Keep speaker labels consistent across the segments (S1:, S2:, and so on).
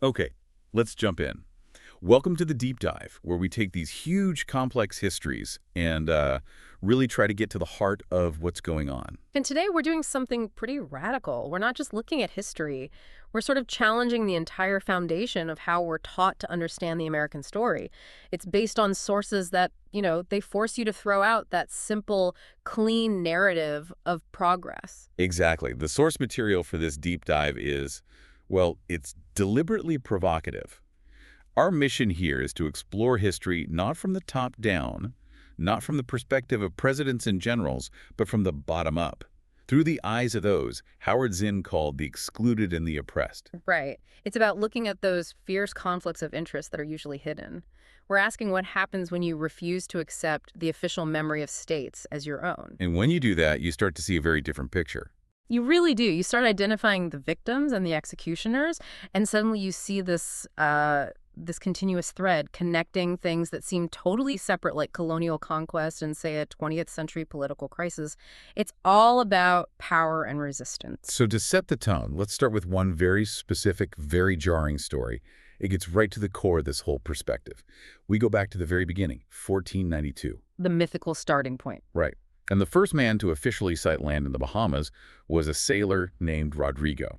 S1: Okay, let's jump in. Welcome to the deep dive, where we take these huge, complex histories and really try to get to the heart of what's going on.
S2: And today we're doing something pretty radical. We're not just looking at history, we're sort of challenging the entire foundation of how we're taught to understand the American story. It's based on sources that, they force you to throw out that simple, clean narrative of progress.
S1: Exactly. The source material for this deep dive is, well, it's deliberately provocative. Our mission here is to explore history not from the top down, not from the perspective of presidents and generals, but from the bottom up, through the eyes of those Howard Zinn called the excluded and the oppressed.
S2: Right. It's about looking at those fierce conflicts of interest that are usually hidden. We're asking what happens when you refuse to accept the official memory of states as your own.
S1: And when you do that, you start to see a very different picture.
S2: You really do. You start identifying the victims and the executioners, and suddenly you see this continuous thread connecting things that seem totally separate, like colonial conquest and, say, a 20th century political crisis. It's all about power and resistance.
S1: So to set the tone, let's start with one very specific, very jarring story. It gets right to the core of this whole perspective. We go back to the very beginning, 1492.
S2: The mythical starting point.
S1: Right. And the first man to officially sight land in the Bahamas was a sailor named Rodrigo.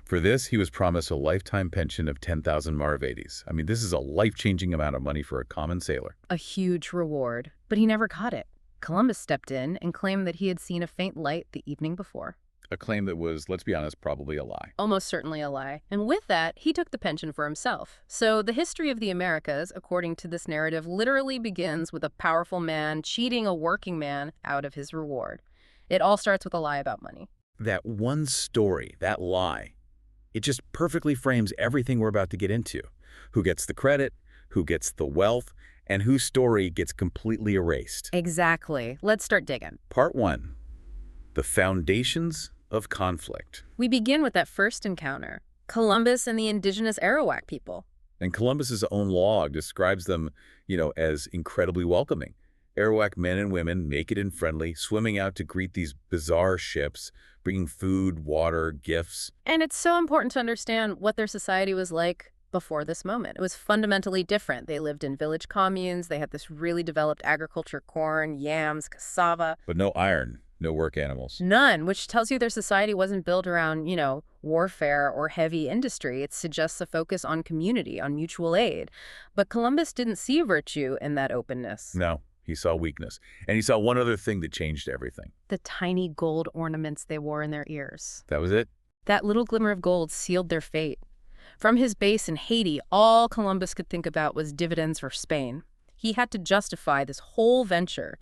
S1: For this, he was promised a lifetime pension of 10,000 maravedis. I mean, this is a life-changing amount of money for a common sailor.
S2: A huge reward. But he never got it. Columbus stepped in and claimed that he had seen a faint light the evening before.
S1: A claim that was, let's be honest, probably a lie.
S2: Almost certainly a lie. And with that, he took the pension for himself. So the history of the Americas, according to this narrative, literally begins with a powerful man cheating a working man out of his reward. It all starts with a lie about money.
S1: That one story, that lie, it just perfectly frames everything we're about to get into. Who gets the credit, who gets the wealth, and whose story gets completely erased.
S2: Exactly. Let's start digging.
S1: Part 1. The Foundations of Conflict.
S2: We begin with that first encounter, Columbus and the indigenous Arawak people.
S1: And Columbus's own log describes them, as incredibly welcoming. Arawak men and women, naked and friendly, swimming out to greet these bizarre ships, bringing food, water, gifts.
S2: And it's so important to understand what their society was like before this moment. It was fundamentally different. They lived in village communes. They had this really developed agriculture, corn, yams, cassava.
S1: But no iron, no work animals.
S2: None, which tells you their society wasn't built around, warfare or heavy industry. It suggests a focus on community, on mutual aid. But Columbus didn't see virtue in that openness.
S1: No. He saw weakness. And he saw one other thing that changed everything.
S2: The tiny gold ornaments they wore in their ears.
S1: That was it?
S2: That little glimmer of gold sealed their fate. From his base in Haiti, all Columbus could think about was dividends for Spain. He had to justify this whole venture.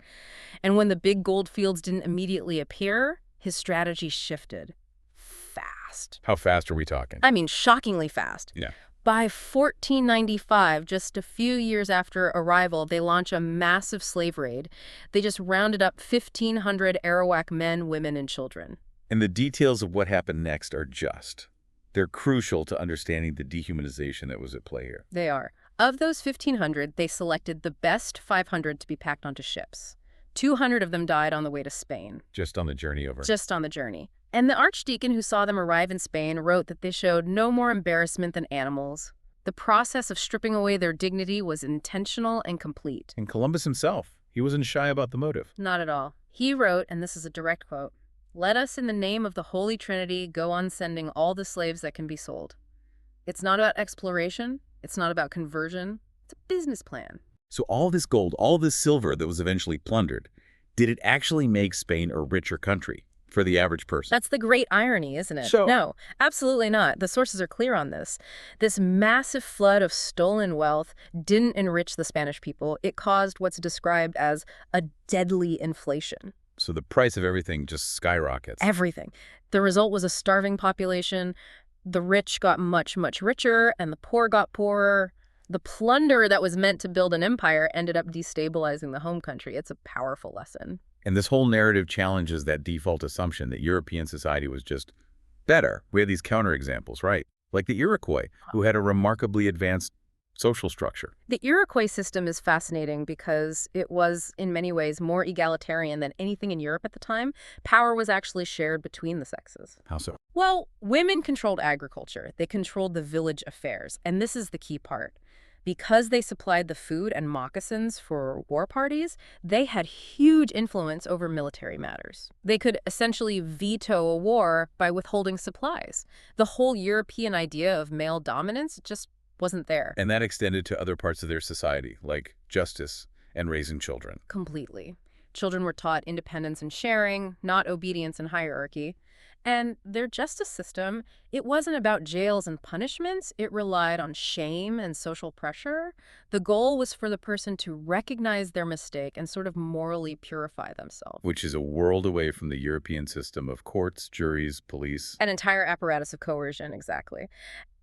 S2: And when the big gold fields didn't immediately appear, his strategy shifted. Fast.
S1: How fast are we talking?
S2: I mean, shockingly fast.
S1: Yeah.
S2: By 1495, just a few years after arrival, they launch a massive slave raid. They just rounded up 1,500 Arawak men, women, and children.
S1: And the details of what happened next they're crucial to understanding the dehumanization that was at play here.
S2: They are. Of those 1,500, they selected the best 500 to be packed onto ships. 200 of them died on the way to Spain.
S1: Just on the journey over.
S2: Just on the journey. And the archdeacon who saw them arrive in Spain wrote that they showed no more embarrassment than animals. The process of stripping away their dignity was intentional and complete.
S1: And Columbus himself, he wasn't shy about the motive.
S2: Not at all. He wrote, and this is a direct quote, "Let us in the name of the Holy Trinity go on sending all the slaves that can be sold." It's not about exploration. It's not about conversion. It's a business plan.
S1: So all this gold, all this silver that was eventually plundered, did it actually make Spain a richer country for the average person?
S2: That's the great irony, isn't it?
S1: So,
S2: no, absolutely not. The sources are clear on this. This massive flood of stolen wealth didn't enrich the Spanish people. It caused what's described as a deadly inflation.
S1: So the price of everything just skyrockets.
S2: Everything. The result was a starving population. The rich got much, much richer, and the poor got poorer. The plunder that was meant to build an empire ended up destabilizing the home country. It's a powerful lesson.
S1: And this whole narrative challenges that default assumption that European society was just better. We have these counterexamples, right? Like the Iroquois, who had a remarkably advanced social structure.
S2: The Iroquois system is fascinating because it was, in many ways, more egalitarian than anything in Europe at the time. Power was actually shared between the sexes.
S1: How so?
S2: Well, women controlled agriculture. They controlled the village affairs. And this is the key part. Because they supplied the food and moccasins for war parties, they had huge influence over military matters. They could essentially veto a war by withholding supplies. The whole European idea of male dominance just wasn't there.
S1: And that extended to other parts of their society, like justice and raising children.
S2: Completely. Children were taught independence and sharing, not obedience and hierarchy. And their justice system, it wasn't about jails and punishments. It relied on shame and social pressure. The goal was for the person to recognize their mistake and sort of morally purify themselves.
S1: Which is a world away from the European system of courts, juries, police.
S2: An entire apparatus of coercion, exactly.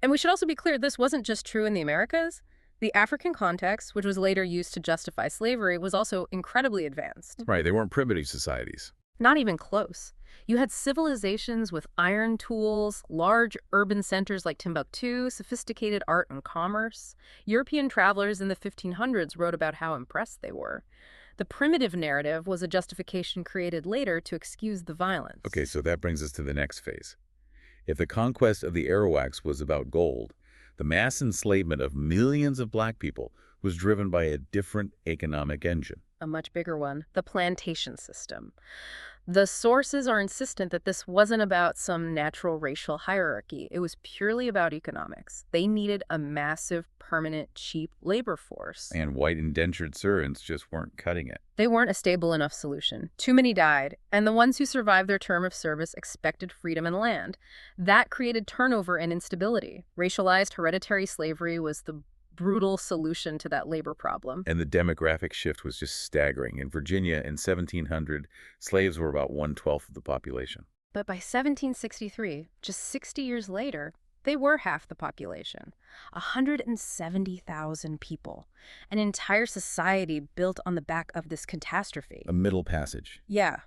S2: And we should also be clear, this wasn't just true in the Americas. The African context, which was later used to justify slavery, was also incredibly advanced.
S1: Right, they weren't primitive societies.
S2: Not even close. You had civilizations with iron tools, large urban centers like Timbuktu, sophisticated art and commerce. European travelers in the 1500s wrote about how impressed they were. The primitive narrative was a justification created later to excuse the violence.
S1: Okay, so that brings us to the next phase. If the conquest of the Arawaks was about gold, the mass enslavement of millions of black people was driven by a different economic engine.
S2: A much bigger one, the plantation system. The sources are insistent that this wasn't about some natural racial hierarchy. It was purely about economics. They needed a massive, permanent, cheap labor force.
S1: And white indentured servants just weren't cutting it.
S2: They weren't a stable enough solution. Too many died, and the ones who survived their term of service expected freedom and land. That created turnover and instability. Racialized hereditary slavery was the brutal solution to that labor problem.
S1: And the demographic shift was just staggering. In Virginia, in 1700, slaves were about 1/12 of the population.
S2: But by 1763, just 60 years later, they were half the population. 170,000 people. An entire society built on the back of this catastrophe.
S1: A middle passage.
S2: Yeah.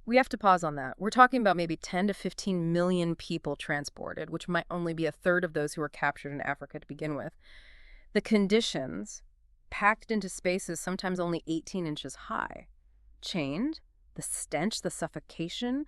S2: We have to pause on that. We're talking about maybe 10 to 15 million people transported, which might only be a third of those who were captured in Africa to begin with. The conditions, packed into spaces sometimes only 18 inches high, chained, the stench, the suffocation,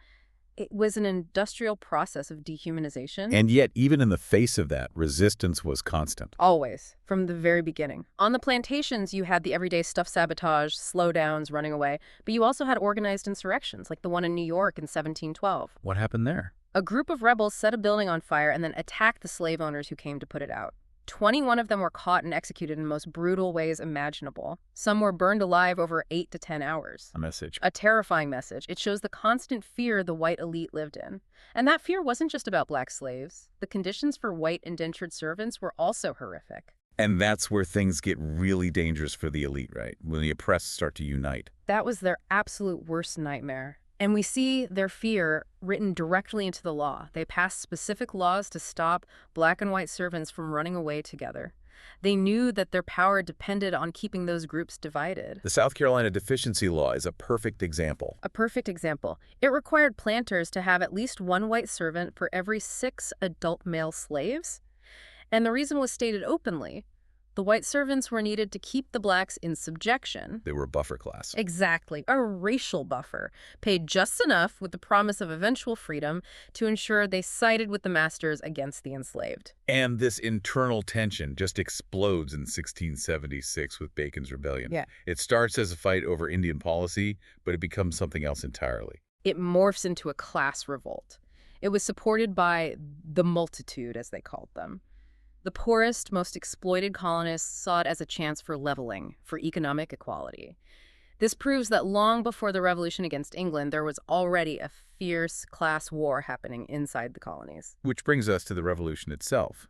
S2: it was an industrial process of dehumanization.
S1: And yet, even in the face of that, resistance was constant.
S2: Always, from the very beginning. On the plantations, you had the everyday stuff sabotage, slowdowns, running away, but you also had organized insurrections, like the one in New York in 1712.
S1: What happened there?
S2: A group of rebels set a building on fire and then attacked the slave owners who came to put it out. 21 of them were caught and executed in the most brutal ways imaginable. Some were burned alive over 8 to 10 hours.
S1: A message.
S2: A terrifying message. It shows the constant fear the white elite lived in. And that fear wasn't just about black slaves. The conditions for white indentured servants were also horrific.
S1: And that's where things get really dangerous for the elite, right? When the oppressed start to unite.
S2: That was their absolute worst nightmare. And we see their fear written directly into the law. They passed specific laws to stop black and white servants from running away together. They knew that their power depended on keeping those groups divided.
S1: The South Carolina deficiency law is a perfect example.
S2: A perfect example. It required planters to have at least one white servant for every 6 adult male slaves. And the reason was stated openly. The white servants were needed to keep the blacks in subjection.
S1: They were a buffer class.
S2: Exactly, a racial buffer, paid just enough with the promise of eventual freedom to ensure they sided with the masters against the enslaved.
S1: And this internal tension just explodes in 1676 with Bacon's Rebellion.
S2: Yeah.
S1: It starts as a fight over Indian policy, but it becomes something else entirely.
S2: It morphs into a class revolt. It was supported by the multitude, as they called them. The poorest, most exploited colonists saw it as a chance for leveling, for economic equality. This proves that long before the revolution against England, there was already a fierce class war happening inside the colonies.
S1: Which brings us to the revolution itself.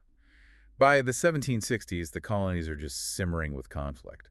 S1: By the 1760s, the colonies are just simmering with conflict.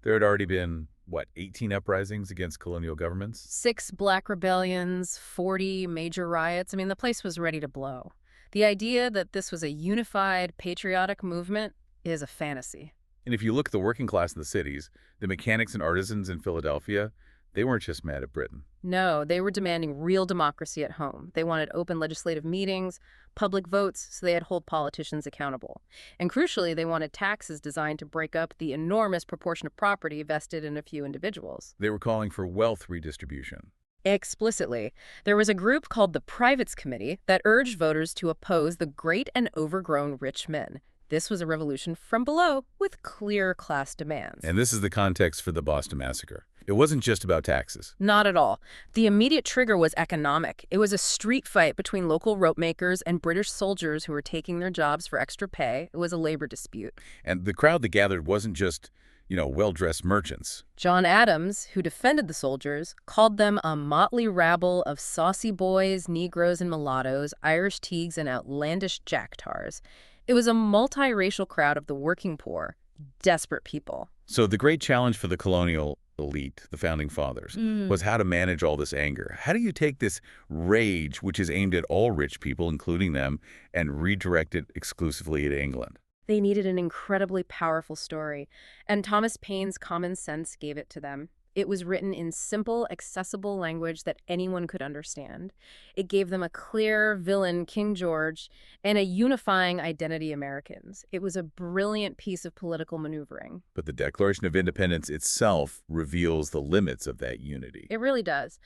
S1: There had already been, 18 uprisings against colonial governments?
S2: 6 black rebellions, 40 major riots. I mean, the place was ready to blow. The idea that this was a unified, patriotic movement is a fantasy.
S1: And if you look at the working class in the cities, the mechanics and artisans in Philadelphia, They weren't just mad at Britain.
S2: No, they were demanding real democracy at home. They wanted open legislative meetings, public votes, so they'd hold politicians accountable. And crucially, they wanted taxes designed to break up the enormous proportion of property vested in a few individuals.
S1: They were calling for wealth redistribution.
S2: Explicitly, there was a group called the Privates Committee that urged voters to oppose the great and overgrown rich men. This was a revolution from below with clear class demands.
S1: And this is the context for the Boston Massacre. It wasn't just about taxes.
S2: Not at all. The immediate trigger was economic. It was a street fight between local rope makers and British soldiers who were taking their jobs for extra pay. It was a labor dispute.
S1: And the crowd that gathered wasn't just, well-dressed merchants.
S2: John Adams, who defended the soldiers, called them a motley rabble of saucy boys, Negroes and mulattoes, Irish teagues and outlandish jacktars. It was a multiracial crowd of the working poor, desperate people.
S1: So the great challenge for the colonial elite, the founding fathers, was how to manage all this anger. How do you take this rage, which is aimed at all rich people, including them, and redirect it exclusively at England?
S2: They needed an incredibly powerful story, and Thomas Paine's Common Sense gave it to them. It was written in simple, accessible language that anyone could understand. It gave them a clear villain, King George, and a unifying identity, Americans. It was a brilliant piece of political maneuvering.
S1: But the Declaration of Independence itself reveals the limits of that unity.
S2: It really does.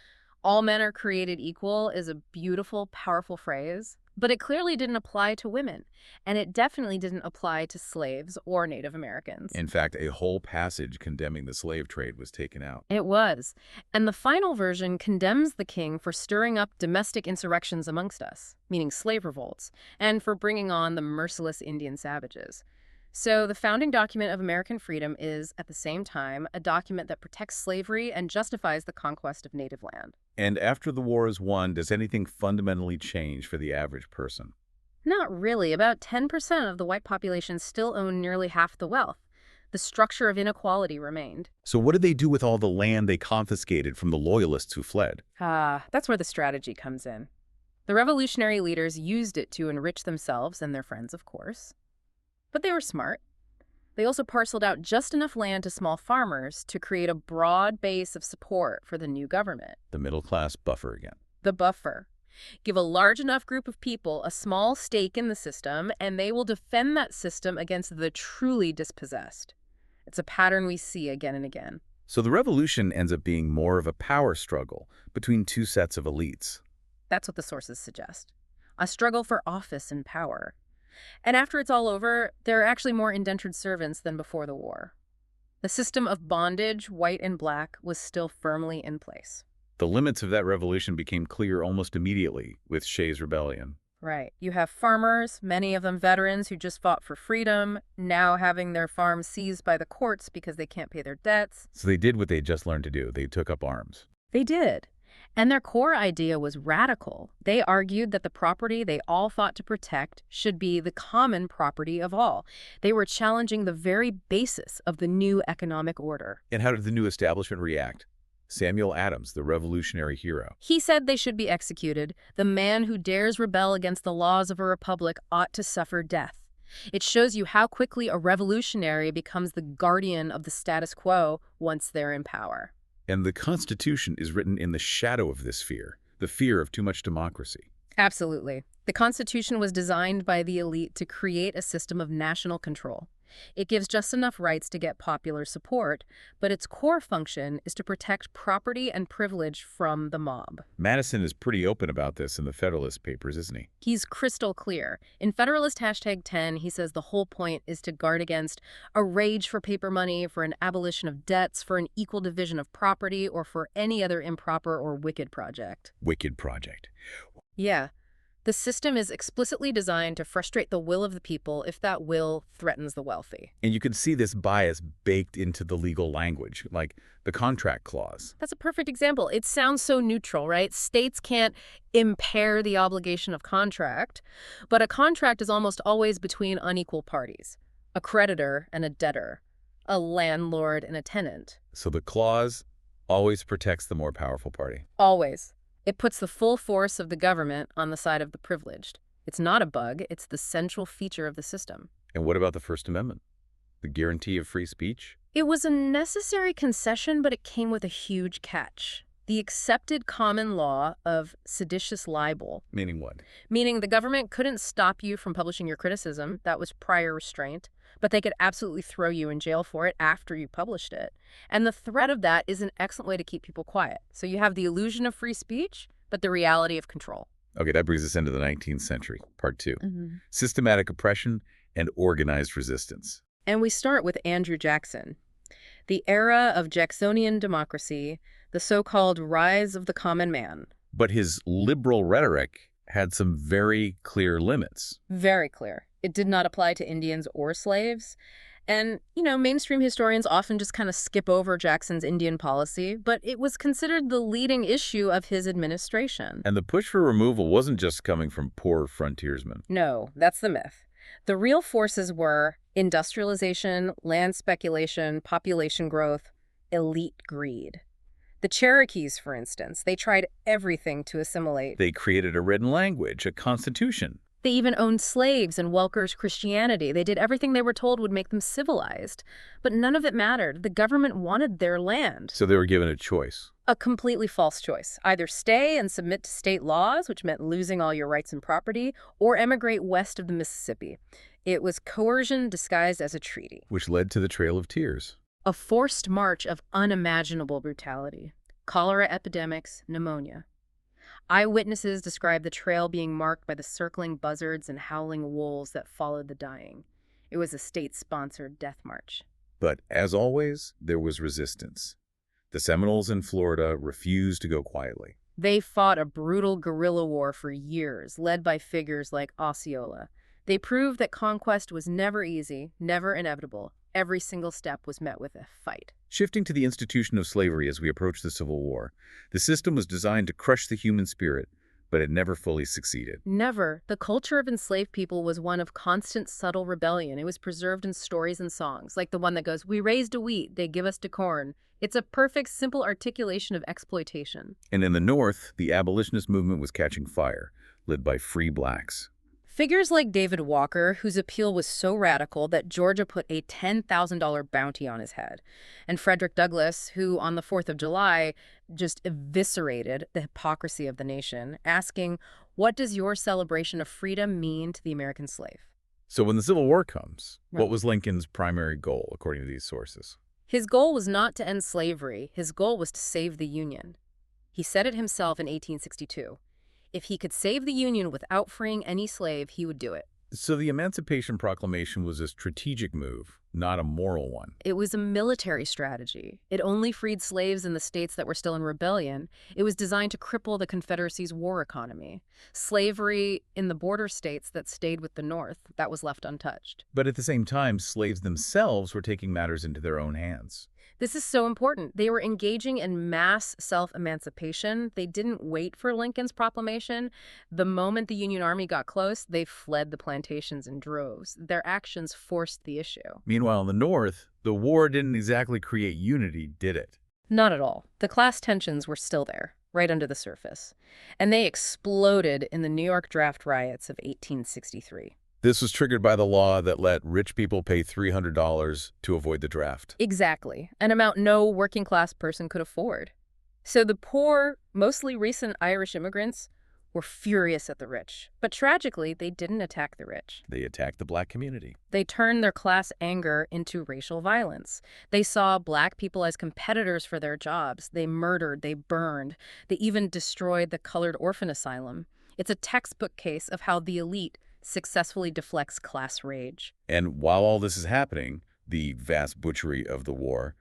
S2: All men are created equal is a beautiful, powerful phrase, but it clearly didn't apply to women, and it definitely didn't apply to slaves or Native Americans.
S1: In fact, a whole passage condemning the slave trade was taken out.
S2: It was. And the final version condemns the king for stirring up domestic insurrections amongst us, meaning slave revolts, and for bringing on the merciless Indian savages. So the founding document of American freedom is, at the same time, a document that protects slavery and justifies the conquest of native land.
S1: And after the war is won, does anything fundamentally change for the average person?
S2: Not really. About 10% of the white population still own nearly half the wealth. The structure of inequality remained.
S1: So what did they do with all the land they confiscated from the loyalists who fled?
S2: That's where the strategy comes in. The revolutionary leaders used it to enrich themselves and their friends, of course. But they were smart. They also parceled out just enough land to small farmers to create a broad base of support for the new government.
S1: The middle-class buffer again.
S2: The buffer. Give a large enough group of people a small stake in the system, and they will defend that system against the truly dispossessed. It's a pattern we see again and again.
S1: So the revolution ends up being more of a power struggle between two sets of elites.
S2: That's what the sources suggest. A struggle for office and power. And after it's all over, there are actually more indentured servants than before the war. The system of bondage, white and black, was still firmly in place.
S1: The limits of that revolution became clear almost immediately with Shays' Rebellion.
S2: Right. You have farmers, many of them veterans who just fought for freedom, now having their farms seized by the courts because they can't pay their debts.
S1: So they did what they just learned to do. They took up arms.
S2: They did. And their core idea was radical. They argued that the property they all fought to protect should be the common property of all. They were challenging the very basis of the new economic order.
S1: And how did the new establishment react? Samuel Adams, the revolutionary hero.
S2: He said they should be executed. The man who dares rebel against the laws of a republic ought to suffer death. It shows you how quickly a revolutionary becomes the guardian of the status quo once they're in power.
S1: And the Constitution is written in the shadow of this fear, the fear of too much democracy.
S2: Absolutely. The Constitution was designed by the elite to create a system of national control. It gives just enough rights to get popular support, but its core function is to protect property and privilege from the mob.
S1: Madison is pretty open about this in the Federalist Papers, isn't he?
S2: He's crystal clear. In Federalist #10, he says the whole point is to guard against a rage for paper money, for an abolition of debts, for an equal division of property, or for any other improper or wicked project.
S1: Wicked project.
S2: Yeah. The system is explicitly designed to frustrate the will of the people if that will threatens the wealthy.
S1: And you can see this bias baked into the legal language, like the contract clause.
S2: That's a perfect example. It sounds so neutral, right? States can't impair the obligation of contract, but a contract is almost always between unequal parties, a creditor and a debtor, a landlord and a tenant.
S1: So the clause always protects the more powerful party.
S2: Always. It puts the full force of the government on the side of the privileged. It's not a bug, it's the central feature of the system.
S1: And what about the First Amendment? The guarantee of free speech?
S2: It was a necessary concession, but it came with a huge catch. The accepted common law of seditious libel,
S1: Meaning what?
S2: meaning the government couldn't stop you from publishing your criticism, that was prior restraint, but they could absolutely throw you in jail for it after you published it. And the threat of that is an excellent way to keep people quiet. So you have the illusion of free speech, but the reality of control.
S1: Okay, that brings us into the 19th century, part two. Systematic oppression and organized resistance.
S2: And we start with Andrew Jackson. The era of Jacksonian democracy, the so-called rise of the common man.
S1: But his liberal rhetoric had some very clear limits.
S2: Very clear. It did not apply to Indians or slaves. And, mainstream historians often just kind of skip over Jackson's Indian policy, but it was considered the leading issue of his administration.
S1: And the push for removal wasn't just coming from poor frontiersmen.
S2: No, that's the myth. The real forces were industrialization, land speculation, population growth, elite greed. The Cherokees, for instance, they tried everything to assimilate.
S1: They created a written language, a constitution.
S2: They even owned slaves and welkers' Christianity. They did everything they were told would make them civilized. But none of it mattered. The government wanted their land.
S1: So they were given a choice.
S2: A completely false choice. Either stay and submit to state laws, which meant losing all your rights and property, or emigrate west of the Mississippi. It was coercion disguised as a treaty.
S1: Which led to the Trail of Tears.
S2: A forced march of unimaginable brutality. Cholera epidemics, pneumonia. Eyewitnesses describe the trail being marked by the circling buzzards and howling wolves that followed the dying. It was a state-sponsored death march.
S1: But as always, there was resistance. The Seminoles in Florida refused to go quietly.
S2: They fought a brutal guerrilla war for years, led by figures like Osceola. They proved that conquest was never easy, never inevitable. Every single step was met with a fight.
S1: Shifting to the institution of slavery as we approach the Civil War, the system was designed to crush the human spirit, but it never fully succeeded.
S2: Never. The culture of enslaved people was one of constant, subtle rebellion. It was preserved in stories and songs, like the one that goes, "We raised a wheat, they give us to corn." It's a perfect, simple articulation of exploitation.
S1: And in the North, the abolitionist movement was catching fire, led by free blacks.
S2: Figures like David Walker, whose appeal was so radical that Georgia put a $10,000 bounty on his head, and Frederick Douglass, who on the 4th of July just eviscerated the hypocrisy of the nation, asking, "What does your celebration of freedom mean to the American slave?"
S1: So when the Civil War comes,
S2: Right.
S1: what was Lincoln's primary goal, according to these sources?
S2: His goal was not to end slavery. His goal was to save the Union. He said it himself in 1862. If he could save the Union without freeing any slave, he would do it.
S1: So the Emancipation Proclamation was a strategic move, not a moral one.
S2: It was a military strategy. It only freed slaves in the states that were still in rebellion. It was designed to cripple the Confederacy's war economy. Slavery in the border states that stayed with the North, that was left untouched.
S1: But at the same time, slaves themselves were taking matters into their own hands.
S2: This is so important. They were engaging in mass self-emancipation. They didn't wait for Lincoln's proclamation. The moment the Union Army got close, they fled the plantations in droves. Their actions forced the issue.
S1: Meanwhile, in the North, the war didn't exactly create unity, did it?
S2: Not at all. The class tensions were still there, right under the surface. And they exploded in the New York draft riots of 1863.
S1: This was triggered by the law that let rich people pay $300 to avoid the draft.
S2: Exactly, an amount no working-class person could afford. So the poor, mostly recent Irish immigrants, were furious at the rich. But tragically, they didn't attack the rich.
S1: They attacked the black community.
S2: They turned their class anger into racial violence. They saw black people as competitors for their jobs. They murdered, they burned. They even destroyed the colored orphan asylum. It's a textbook case of how the elite successfully deflects class rage.
S1: And while all this is happening, the vast butchery of the war,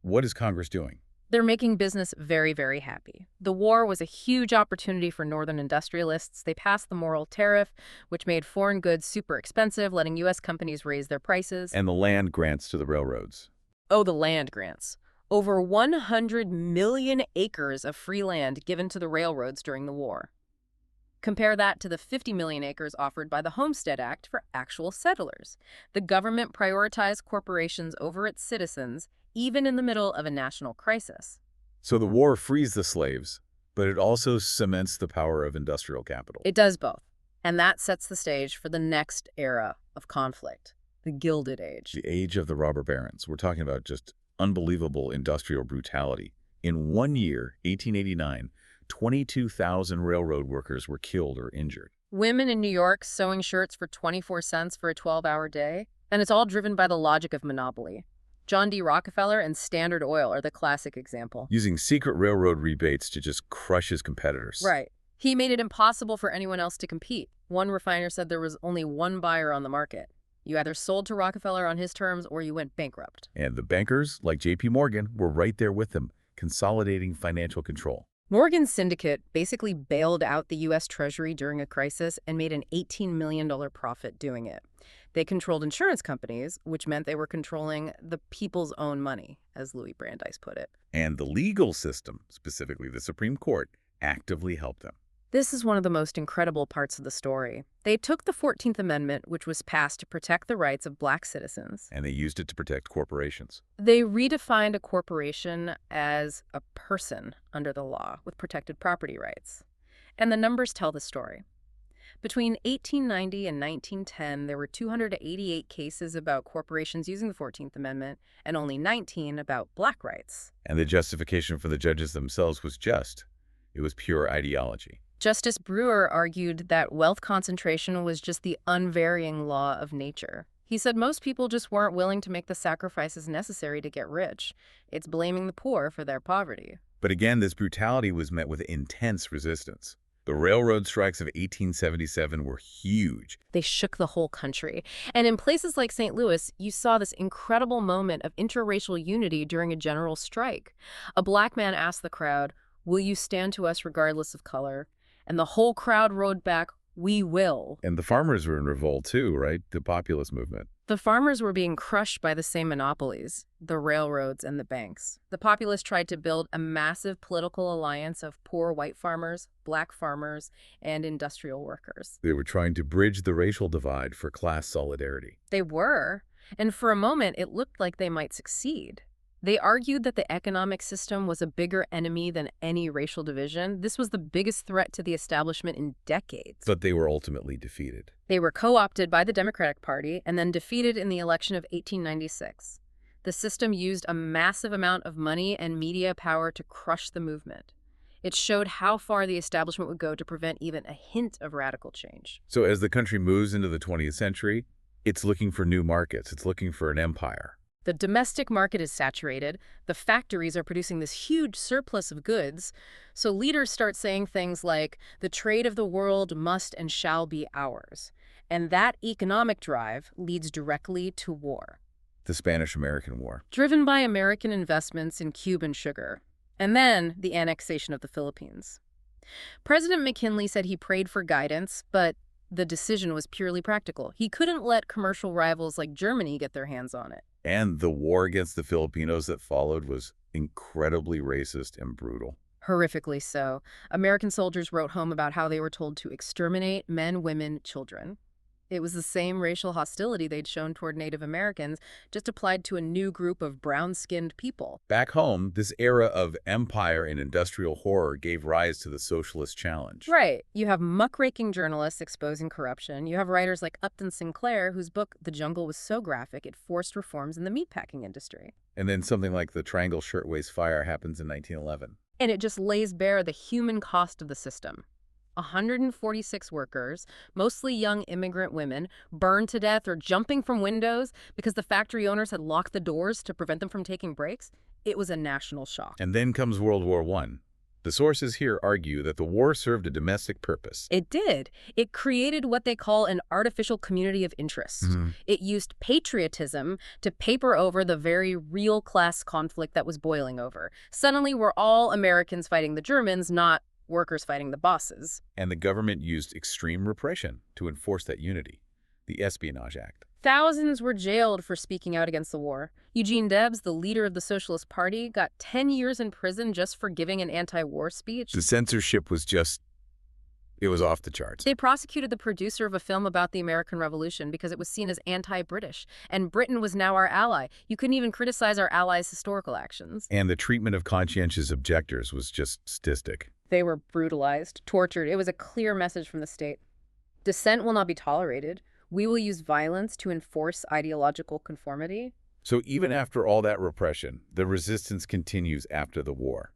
S1: what is Congress doing?
S2: They're making business very, very happy. The war was a huge opportunity for Northern industrialists. They passed the Morrill Tariff, which made foreign goods super expensive, letting U.S. companies raise their prices.
S1: And the land grants to the railroads.
S2: Oh, the land grants. Over 100 million acres of free land given to the railroads during the war. Compare that to the 50 million acres offered by the Homestead Act for actual settlers. The government prioritized corporations over its citizens, even in the middle of a national crisis.
S1: So the war frees the slaves, but it also cements the power of industrial capital.
S2: It does both, and that sets the stage for the next era of conflict, the Gilded Age.
S1: The age of the robber barons. We're talking about just unbelievable industrial brutality. In 1 year, 1889, 22,000 railroad workers were killed or injured.
S2: Women in New York sewing shirts for 24 cents for a 12-hour day. And it's all driven by the logic of monopoly. John D. Rockefeller and Standard Oil are the classic example.
S1: Using secret railroad rebates to just crush his competitors.
S2: Right. He made it impossible for anyone else to compete. One refiner said there was only one buyer on the market. You either sold to Rockefeller on his terms or you went bankrupt.
S1: And the bankers, like J.P. Morgan, were right there with them, consolidating financial control.
S2: Morgan's syndicate basically bailed out the U.S. Treasury during a crisis and made an $18 million profit doing it. They controlled insurance companies, which meant they were controlling the people's own money, as Louis Brandeis put it.
S1: And the legal system, specifically the Supreme Court, actively helped them.
S2: This is one of the most incredible parts of the story. They took the 14th Amendment, which was passed to protect the rights of Black citizens.
S1: And they used it to protect corporations.
S2: They redefined a corporation as a person under the law with protected property rights. And the numbers tell the story. Between 1890 and 1910, there were 288 cases about corporations using the 14th Amendment and only 19 about Black rights.
S1: And the justification for the judges themselves was just. It was pure ideology.
S2: Justice Brewer argued that wealth concentration was just the unvarying law of nature. He said most people just weren't willing to make the sacrifices necessary to get rich. It's blaming the poor for their poverty.
S1: But again, this brutality was met with intense resistance. The railroad strikes of 1877 were huge.
S2: They shook the whole country. And in places like St. Louis, you saw this incredible moment of interracial unity during a general strike. A Black man asked the crowd, "Will you stand to us regardless of color?" And the whole crowd rode back, "We will."
S1: And the farmers were in revolt too, right? The populist movement.
S2: The farmers were being crushed by the same monopolies, the railroads and the banks. The populists tried to build a massive political alliance of poor white farmers, Black farmers, and industrial workers.
S1: They were trying to bridge the racial divide for class solidarity.
S2: They were, and for a moment it looked like they might succeed. They argued that the economic system was a bigger enemy than any racial division. This was the biggest threat to the establishment in decades.
S1: But they were ultimately defeated.
S2: They were co-opted by the Democratic Party and then defeated in the election of 1896. The system used a massive amount of money and media power to crush the movement. It showed how far the establishment would go to prevent even a hint of radical change.
S1: So as the country moves into the 20th century, it's looking for new markets. It's looking for an empire.
S2: The domestic market is saturated. The factories are producing this huge surplus of goods. So leaders start saying things like, the trade of the world must and shall be ours. And that economic drive leads directly to war.
S1: The Spanish-American War.
S2: Driven by American investments in Cuban sugar. And then the annexation of the Philippines. President McKinley said he prayed for guidance, but the decision was purely practical. He couldn't let commercial rivals like Germany get their hands on it.
S1: And the war against the Filipinos that followed was incredibly racist and brutal.
S2: Horrifically so. American soldiers wrote home about how they were told to exterminate men, women, children. It was the same racial hostility they'd shown toward Native Americans, just applied to a new group of brown-skinned people.
S1: Back home, this era of empire and industrial horror gave rise to the socialist challenge.
S2: Right. You have muckraking journalists exposing corruption. You have writers like Upton Sinclair, whose book, The Jungle, was so graphic it forced reforms in the meatpacking industry.
S1: And then something like the Triangle Shirtwaist Fire happens in 1911.
S2: And it just lays bare the human cost of the system. 146 workers, mostly young immigrant women, burned to death or jumping from windows because the factory owners had locked the doors to prevent them from taking breaks. It was a national shock.
S1: And then comes World War I. The sources here argue that the war served a domestic purpose.
S2: It did. It created what they call an artificial community of interest. It used patriotism to paper over the very real class conflict that was boiling over. Suddenly, we're all Americans fighting the Germans, not workers fighting the bosses.
S1: And the government used extreme repression to enforce that unity, the Espionage Act.
S2: Thousands were jailed for speaking out against the war. Eugene Debs, the leader of the Socialist Party, got 10 years in prison just for giving an anti-war speech.
S1: The censorship was just, it was off the charts.
S2: They prosecuted the producer of a film about the American Revolution because it was seen as anti-British, and Britain was now our ally. You couldn't even criticize our allies' historical actions.
S1: And the treatment of conscientious objectors was just sadistic.
S2: They were brutalized, tortured. It was a clear message from the state. Dissent will not be tolerated. We will use violence to enforce ideological conformity.
S1: So even after all that repression, the resistance continues after the war.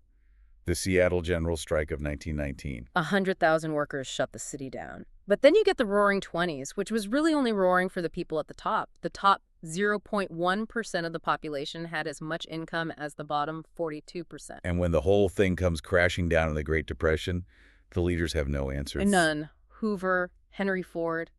S1: The Seattle General Strike of 1919.
S2: 100,000 workers shut the city down. But then you get the Roaring Twenties, which was really only roaring for the people at the top. The top 0.1% of the population had as much income as the bottom 42%.
S1: And when the whole thing comes crashing down in the Great Depression, the leaders have no answers.
S2: None. Hoover, Henry Ford.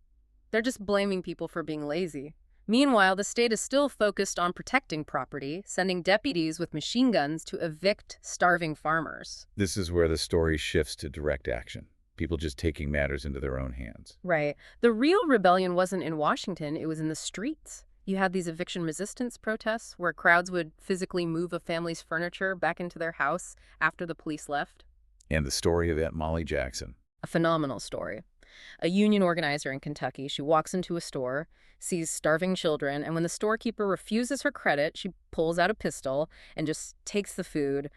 S2: They're just blaming people for being lazy. Meanwhile, the state is still focused on protecting property, sending deputies with machine guns to evict starving farmers.
S1: This is where the story shifts to direct action. People just taking matters into their own hands.
S2: Right. The real rebellion wasn't in Washington, it was in the streets. You had these eviction resistance protests where crowds would physically move a family's furniture back into their house after the police left.
S1: And the story of Aunt Molly Jackson.
S2: A phenomenal story. A union organizer in Kentucky, she walks into a store, sees starving children, and when the storekeeper refuses her credit, she pulls out a pistol and just takes the food,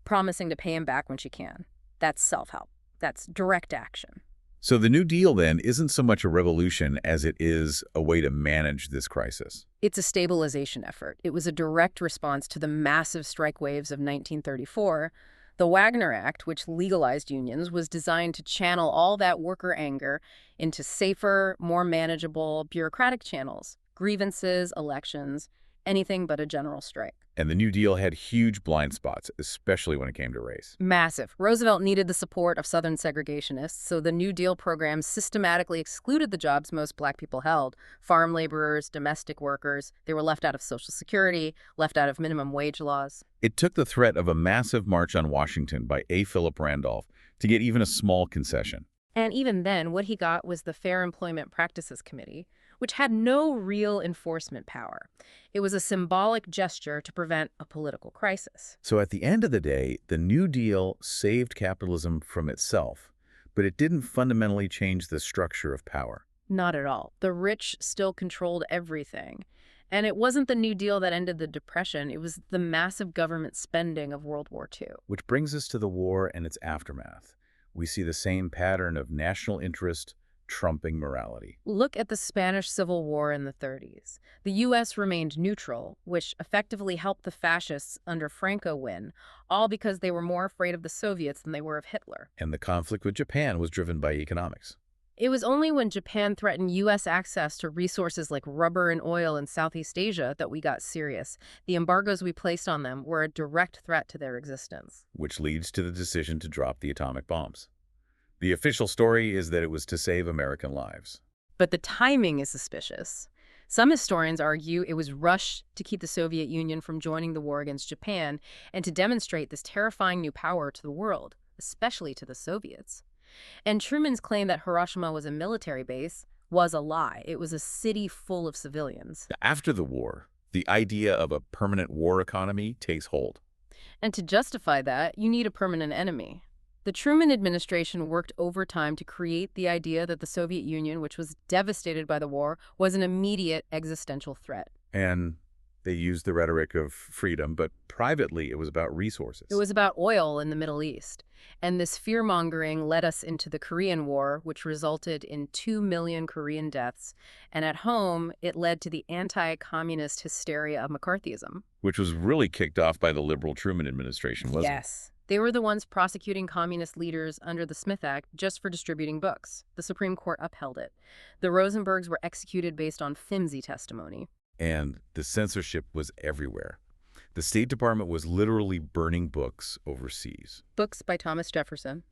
S2: promising to pay him back when she can. That's self-help. That's direct action.
S1: So the New Deal, then, isn't so much a revolution as it is a way to manage this crisis.
S2: It's a stabilization effort. It was a direct response to the massive strike waves of 1934. The Wagner Act, which legalized unions, was designed to channel all that worker anger into safer, more manageable bureaucratic channels, grievances, elections, anything but a general strike.
S1: And the New Deal had huge blind spots, especially when it came to race.
S2: Massive. Roosevelt needed the support of Southern segregationists, so the New Deal program systematically excluded the jobs most black people held. Farm laborers, domestic workers, they were left out of Social Security, left out of minimum wage laws.
S1: It took the threat of a massive march on Washington by A. Philip Randolph to get even a small concession.
S2: And even then, what he got was the Fair Employment Practices Committee, which had no real enforcement power. It was a symbolic gesture to prevent a political crisis.
S1: So at the end of the day, the New Deal saved capitalism from itself, but it didn't fundamentally change the structure of power.
S2: Not at all. The rich still controlled everything. And it wasn't the New Deal that ended the Depression. It was the massive government spending of World War II.
S1: Which brings us to the war and its aftermath. We see the same pattern of national interest trumping morality.
S2: Look at the Spanish Civil War in the 30s. The U.S. remained neutral, which effectively helped the fascists under Franco win, all because they were more afraid of the Soviets than they were of Hitler.
S1: And the conflict with Japan was driven by economics.
S2: It was only when Japan threatened U.S. access to resources like rubber and oil in Southeast Asia that we got serious. The embargoes we placed on them were a direct threat to their existence.
S1: Which leads to the decision to drop the atomic bombs. The official story is that it was to save American lives.
S2: But the timing is suspicious. Some historians argue it was rushed to keep the Soviet Union from joining the war against Japan and to demonstrate this terrifying new power to the world, especially to the Soviets. And Truman's claim that Hiroshima was a military base was a lie. It was a city full of civilians.
S1: After the war, the idea of a permanent war economy takes hold.
S2: And to justify that, you need a permanent enemy. The Truman administration worked overtime to create the idea that the Soviet Union, which was devastated by the war, was an immediate existential threat.
S1: And they used the rhetoric of freedom, but privately it was about resources.
S2: It was about oil in the Middle East. And this fear-mongering led us into the Korean War, which resulted in 2 million Korean deaths. And at home, it led to the anti-communist hysteria of McCarthyism.
S1: Which was really kicked off by the liberal Truman administration, wasn't it?
S2: Yes. They were the ones prosecuting communist leaders under the Smith Act just for distributing books. The Supreme Court upheld it. The Rosenbergs were executed based on flimsy testimony.
S1: And the censorship was everywhere. The State Department was literally burning books overseas.
S2: Books by Thomas Jefferson.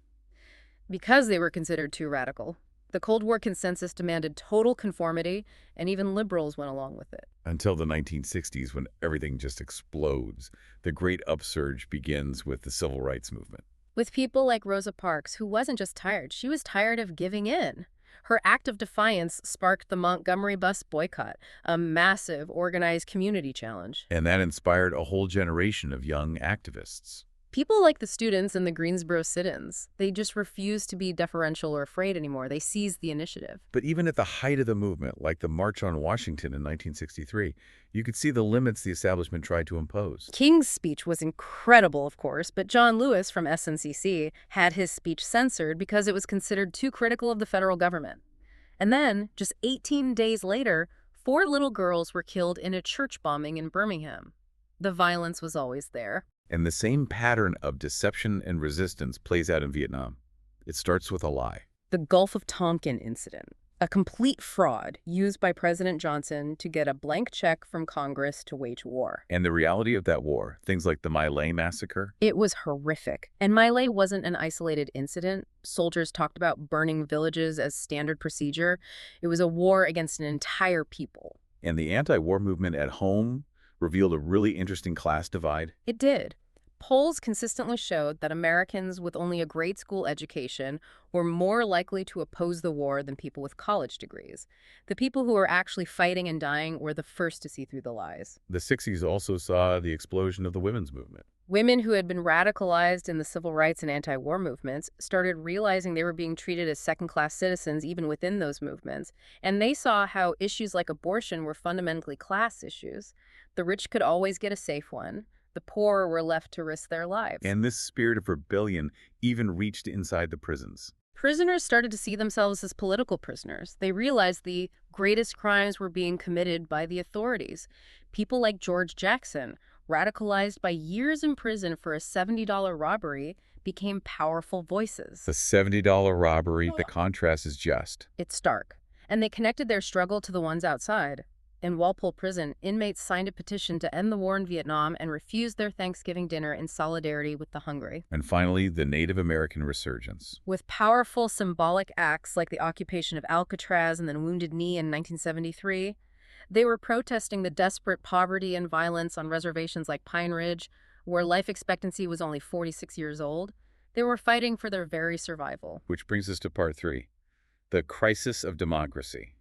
S2: Because they were considered too radical, the Cold War consensus demanded total conformity, and even liberals went along with it.
S1: Until the 1960s, when everything just explodes. The great upsurge begins with the Civil Rights Movement.
S2: With people like Rosa Parks, who wasn't just tired, she was tired of giving in. Her act of defiance sparked the Montgomery bus boycott, a massive organized community challenge.
S1: And that inspired a whole generation of young activists.
S2: People like the students in the Greensboro sit-ins, they just refused to be deferential or afraid anymore. They seized the initiative.
S1: But even at the height of the movement, like the March on Washington in 1963, you could see the limits the establishment tried to impose.
S2: King's speech was incredible, of course, but John Lewis from SNCC had his speech censored because it was considered too critical of the federal government. And then, just 18 days later, 4 little girls were killed in a church bombing in Birmingham. The violence was always there.
S1: And the same pattern of deception and resistance plays out in Vietnam. It starts with a lie.
S2: The Gulf of Tonkin incident, a complete fraud used by President Johnson to get a blank check from Congress to wage war.
S1: And the reality of that war, things like the My Lai massacre.
S2: It was horrific. And My Lai wasn't an isolated incident. Soldiers talked about burning villages as standard procedure. It was a war against an entire people.
S1: And the anti-war movement at home revealed a really interesting class divide.
S2: It did. Polls consistently showed that Americans with only a grade school education were more likely to oppose the war than people with college degrees. The people who were actually fighting and dying were the first to see through the lies.
S1: The 60s also saw the explosion of the women's movement.
S2: Women who had been radicalized in the civil rights and anti-war movements started realizing they were being treated as second-class citizens even within those movements, and they saw how issues like abortion were fundamentally class issues. The rich could always get a safe one. The poor were left to risk their lives.
S1: And this spirit of rebellion even reached inside the prisons.
S2: Prisoners started to see themselves as political prisoners. They realized the greatest crimes were being committed by the authorities. People like George Jackson, radicalized by years in prison for a $70 robbery, became powerful voices.
S1: The $70 robbery, the contrast is just.
S2: It's stark. And they connected their struggle to the ones outside. In Walpole Prison, inmates signed a petition to end the war in Vietnam and refused their Thanksgiving dinner in solidarity with the hungry.
S1: And finally, the Native American resurgence.
S2: With powerful symbolic acts like the occupation of Alcatraz and then Wounded Knee in 1973, they were protesting the desperate poverty and violence on reservations like Pine Ridge, where life expectancy was only 46 years old. They were fighting for their very survival.
S1: Which brings us to part 3, the crisis of democracy.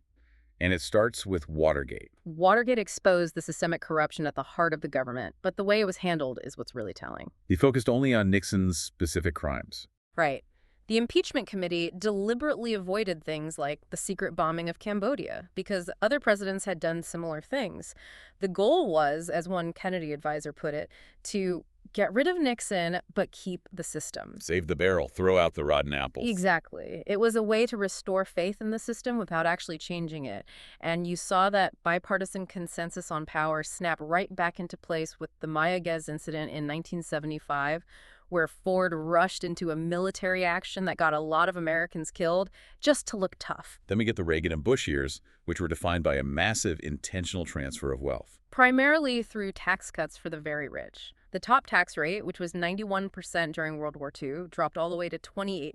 S1: And it starts with Watergate.
S2: Watergate exposed the systemic corruption at the heart of the government, but the way it was handled is what's really telling.
S1: He focused only on Nixon's specific crimes.
S2: Right. The impeachment committee deliberately avoided things like the secret bombing of Cambodia because other presidents had done similar things. The goal was, as one Kennedy advisor put it, to get rid of Nixon but keep the system.
S1: Save the barrel, throw out the rotten apples.
S2: Exactly. It was a way to restore faith in the system without actually changing it. And you saw that bipartisan consensus on power snap right back into place with the Maya Gez incident in 1975, where Ford rushed into a military action that got a lot of Americans killed just to look tough.
S1: Then we get the Reagan and Bush years, which were defined by a massive intentional transfer of wealth.
S2: Primarily through tax cuts for the very rich. The top tax rate, which was 91% during World War II, dropped all the way to 28%.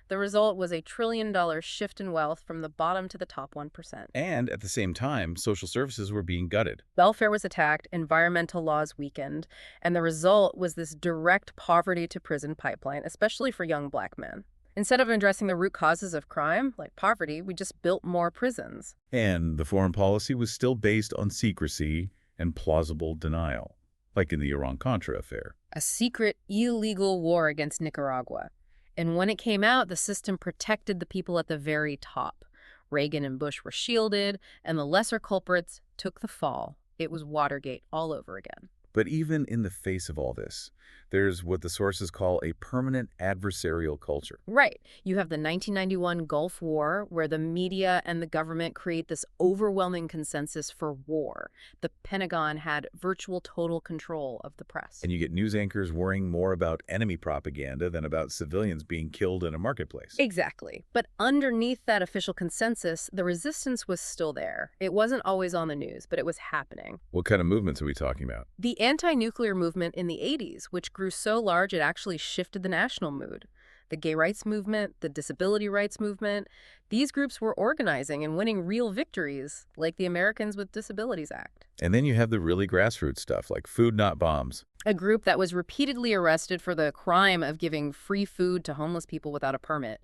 S2: The result was a $1 trillion shift in wealth from the bottom to the top 1%.
S1: And at the same time, social services were being gutted.
S2: Welfare was attacked, environmental laws weakened, and the result was this direct poverty to prison pipeline, especially for young black men. Instead of addressing the root causes of crime, like poverty, we just built more prisons.
S1: And the foreign policy was still based on secrecy and plausible denial, like in the Iran-Contra affair.
S2: A secret, illegal war against Nicaragua. And when it came out, the system protected the people at the very top. Reagan and Bush were shielded, and the lesser culprits took the fall. It was Watergate all over again.
S1: But even in the face of all this, there's what the sources call a permanent adversarial culture.
S2: Right. You have the 1991 Gulf War, where the media and the government create this overwhelming consensus for war. The Pentagon had virtual total control of the press.
S1: And you get news anchors worrying more about enemy propaganda than about civilians being killed in a marketplace.
S2: Exactly. But underneath that official consensus, the resistance was still there. It wasn't always on the news, but it was happening.
S1: What kind of movements are we talking about?
S2: The anti-nuclear movement in the 80s, which grew so large it actually shifted the national mood. The gay rights movement, the disability rights movement, these groups were organizing and winning real victories, like the Americans with Disabilities Act.
S1: And then you have the really grassroots stuff, like Food Not Bombs.
S2: A group that was repeatedly arrested for the crime of giving free food to homeless people without a permit.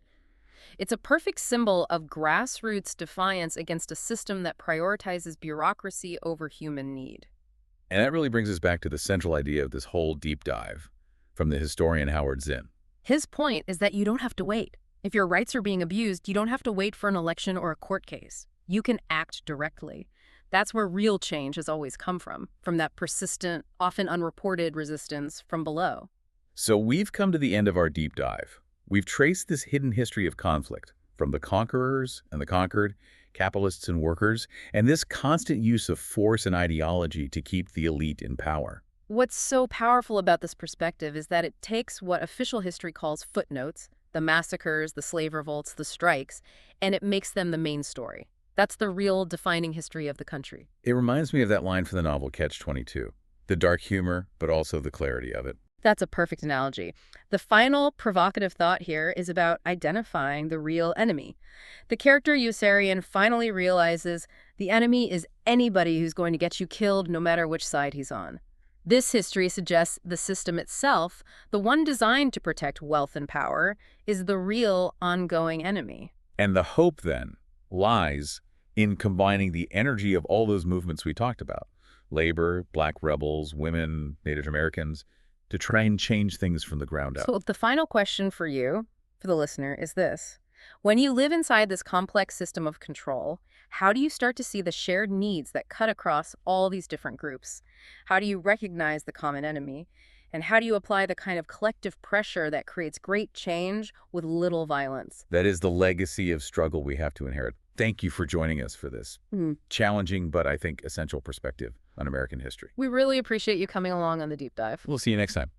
S2: It's a perfect symbol of grassroots defiance against a system that prioritizes bureaucracy over human need.
S1: And that really brings us back to the central idea of this whole deep dive from the historian Howard Zinn.
S2: His point is that you don't have to wait. If your rights are being abused, you don't have to wait for an election or a court case. You can act directly. That's where real change has always come from that persistent, often unreported resistance from below.
S1: So we've come to the end of our deep dive. We've traced this hidden history of conflict, from the conquerors and the conquered, capitalists and workers, and this constant use of force and ideology to keep the elite in power.
S2: What's so powerful about this perspective is that it takes what official history calls footnotes, the massacres, the slave revolts, the strikes, and it makes them the main story. That's the real defining history of the country.
S1: It reminds me of that line from the novel Catch-22, the dark humor, but also the clarity of it.
S2: That's a perfect analogy. The final provocative thought here is about identifying the real enemy. The character Yossarian finally realizes the enemy is anybody who's going to get you killed no matter which side he's on. This history suggests the system itself, the one designed to protect wealth and power, is the real ongoing enemy.
S1: And the hope, then, lies in combining the energy of all those movements we talked about, labor, black rebels, women, Native Americans, to try and change things from the ground up.
S2: So the final question for you, for the listener, is this. When you live inside this complex system of control, how do you start to see the shared needs that cut across all these different groups? How do you recognize the common enemy? And how do you apply the kind of collective pressure that creates great change with little violence?
S1: That is the legacy of struggle we have to inherit. Thank you for joining us for this challenging but I think essential perspective on American history.
S2: We really appreciate you coming along on the deep dive.
S1: We'll see you next time.